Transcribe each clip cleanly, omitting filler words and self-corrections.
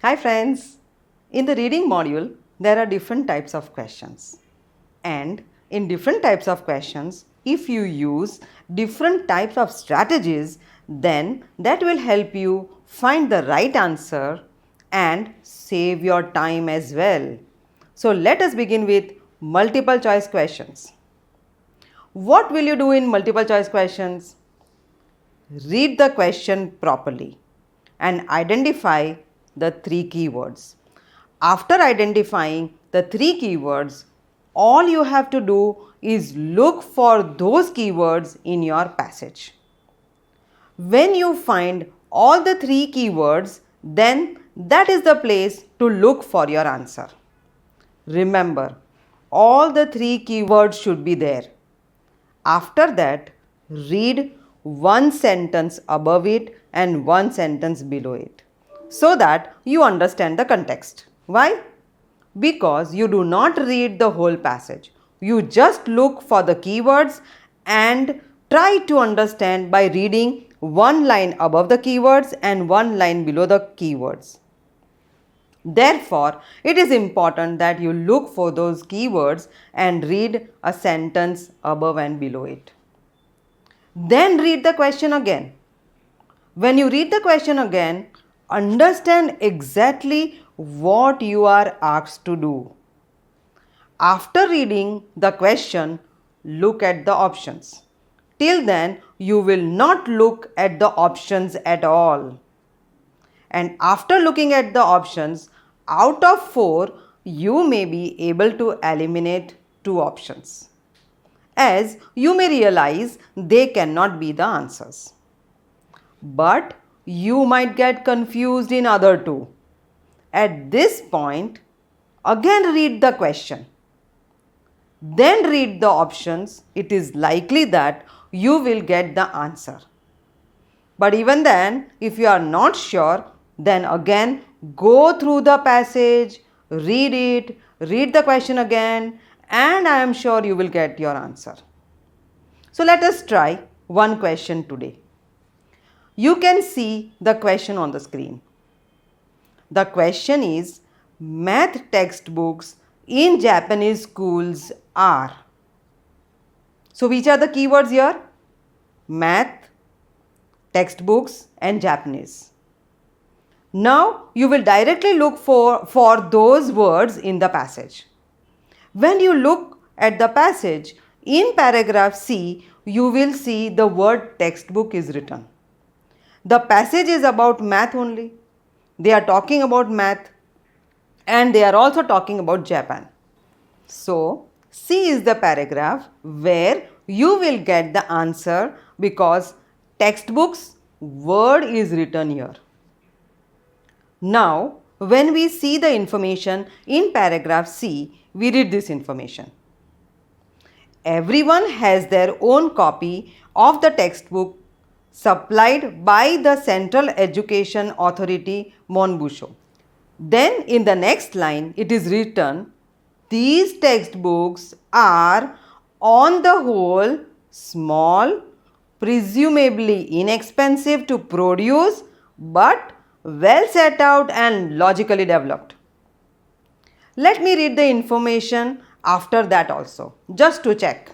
Hi friends! In the reading module, there are different types of questions. And in different types of questions, if you use different types of strategies, then that will help you find the right answer and save your time as well. So let us begin with multiple choice questions. What will you do in multiple choice questions? Read the question properly and identify the three keywords. After identifying the three keywords, all you have to do is look for those keywords in your passage. When you find all the three keywords, then that is the place to look for your answer. Remember, all the three keywords should be there. After that, read one sentence above it and one sentence below it so that you understand the context. Why? Because you do not read the whole passage. You just look for the keywords and try to understand by reading one line above the keywords and one line below the keywords. Therefore, it is important that you look for those keywords and read a sentence above and below it. Then read the question again. When you read the question again, understand exactly what you are asked to do. After reading the question, look at the options. Till then, you will not look at the options at all. And after looking at the options, out of 4, you may be able to eliminate 2 options, as you may realize they cannot be the answers. But you might get confused in other 2. At this point, again read the question. Then read the options. It is likely that you will get the answer. But even then, if you are not sure, then again go through the passage, read it, read the question again, and I am sure you will get your answer. So let us try one question today. You can see the question on the screen. The question is, math textbooks in Japanese schools are. So which are the keywords here? Math, textbooks and Japanese. Now you will directly look for those words in the passage. When you look at the passage, in paragraph C, you will see the word textbook is written. The passage is about math only. They are talking about math and they are also talking about Japan. So, C is the paragraph where you will get the answer because textbooks word is written here. Now, when we see the information in paragraph C, we read this information. Everyone has their own copy of the textbook supplied by the Central Education Authority, Monbusho. Then in the next line, it is written, these textbooks are on the whole small, presumably inexpensive to produce, but well set out and logically developed. Let me read the information after that also, just to check.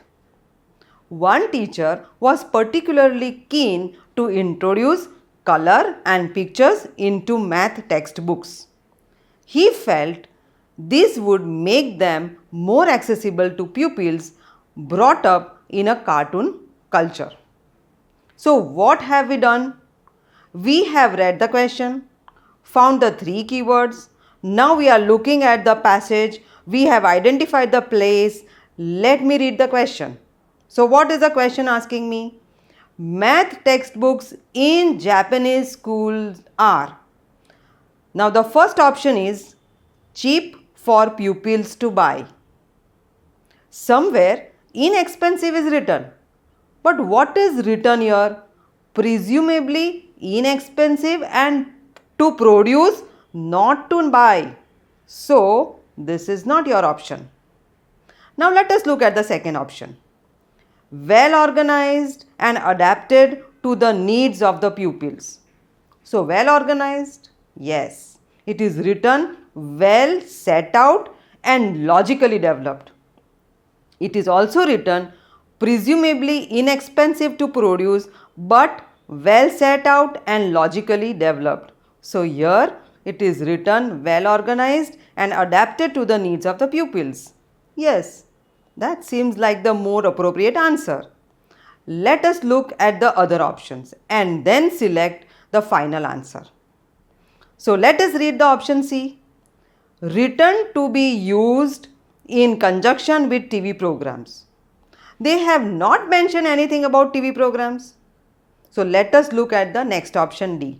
One teacher was particularly keen to introduce color and pictures into math textbooks. He felt this would make them more accessible to pupils brought up in a cartoon culture. So what have we done? We have read the question, found the 3 keywords. Now we are looking at the passage. We have identified the place. Let me read the question. So what is the question asking me? Math textbooks in Japanese schools are. Now the first option is cheap for pupils to buy. Somewhere inexpensive is written. But what is written here? Presumably inexpensive and to produce, not to buy. So this is not your option. Now let us look at the second option. Well organized and adapted to the needs of the pupils. So well organized? Yes. It is written well set out and logically developed. It is also written presumably inexpensive to produce but well set out and logically developed. So here it is written well organized and adapted to the needs of the pupils. Yes, that seems like the more appropriate answer. Let us look at the other options and then select the final answer. So let us read the option C. Written to be used in conjunction with TV programs. They have not mentioned anything about TV programs. So let us look at the next option D.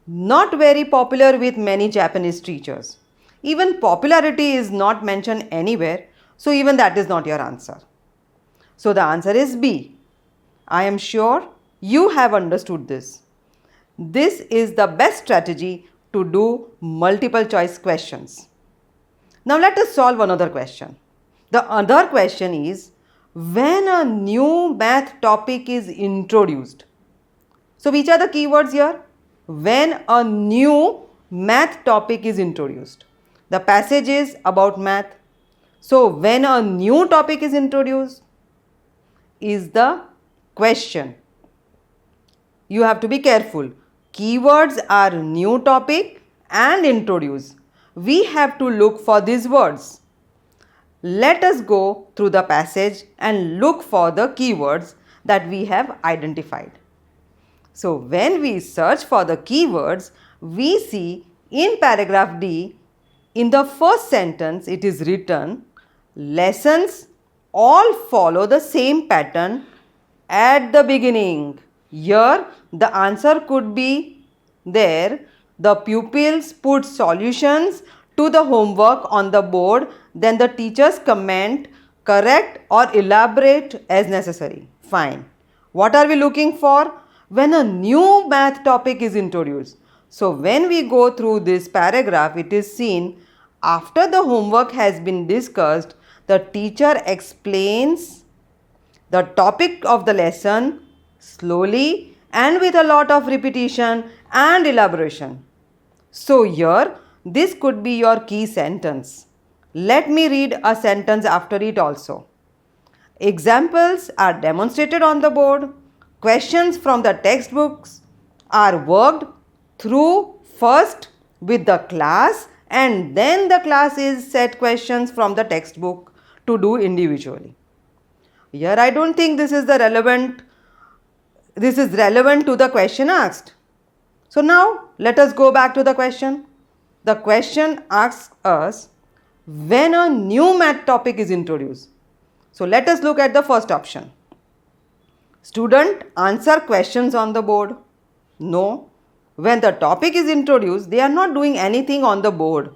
Not very popular with many Japanese teachers. Even popularity is not mentioned anywhere, so even that is not your answer. So the answer is B. I am sure you have understood this. This is the best strategy to do multiple choice questions. Now let us solve another question. The other question is, when a new math topic is introduced. So which are the keywords here? When a new math topic is introduced. The passage is about math. So when a new topic is introduced is the question. You have to be careful. Keywords are new topic and introduce. We have to look for these words. Let us go through the passage and look for the keywords that we have identified. So when we search for the keywords, we see in paragraph D, in the first sentence it is written, lessons all follow the same pattern at the beginning. Here the answer could be there. The pupils put solutions to the homework on the board, then the teachers comment, correct or elaborate as necessary. Fine. What are we looking for? When a new math topic is introduced. So when we go through this paragraph, it is seen after the homework has been discussed, the teacher explains the topic of the lesson slowly and with a lot of repetition and elaboration. So here this could be your key sentence. Let me read a sentence after it also. Examples are demonstrated on the board. Questions from the textbooks are worked through first with the class and then the class is set questions from the textbook to do individually. Here I don't think this is relevant to the question asked. So now let us go back to the question. The question asks us when a new math topic is introduced. So let us look at the first option. Student answer questions on the board. No, when the topic is introduced, they are not doing anything on the board.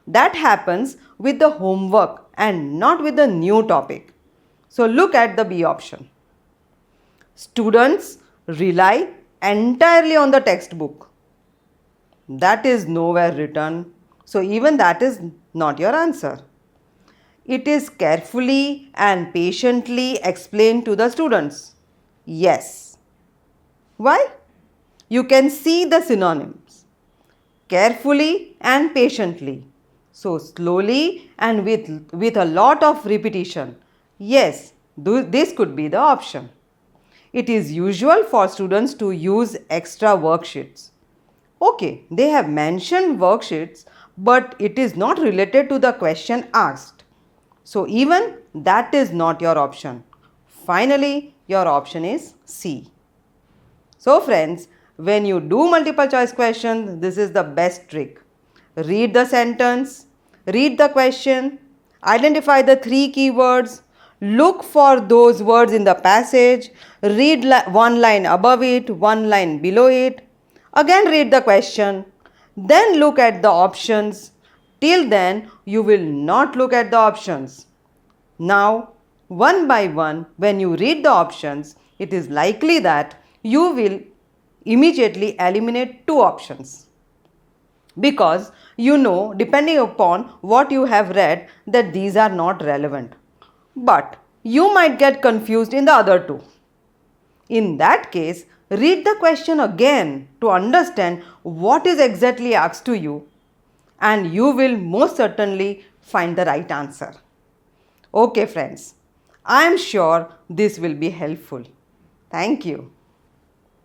That happens with the homework and not with the new topic. So look at the B option. Students rely entirely on the textbook. That is nowhere written. So even that is not your answer. It is carefully and patiently explained to the students. Yes. Why? You can see the synonyms. Carefully and patiently. So slowly and with a lot of repetition. Yes, this could be the option. It is usual for students to use extra worksheets. Okay, they have mentioned worksheets, but it is not related to the question asked. So even that is not your option. Finally, your option is C. So friends, when you do multiple choice questions, this is the best trick. Read the sentence, read the question, identify the 3 keywords, look for those words in the passage, read one line above it, one line below it, again read the question, then look at the options. Till then, you will not look at the options. Now, one by one, when you read the options, it is likely that you will immediately eliminate 2 options. Because you know, depending upon what you have read, that these are not relevant. But you might get confused in the other 2. In that case, read the question again to understand what is exactly asked to you, and you will most certainly find the right answer. Okay friends, I am sure this will be helpful. Thank you.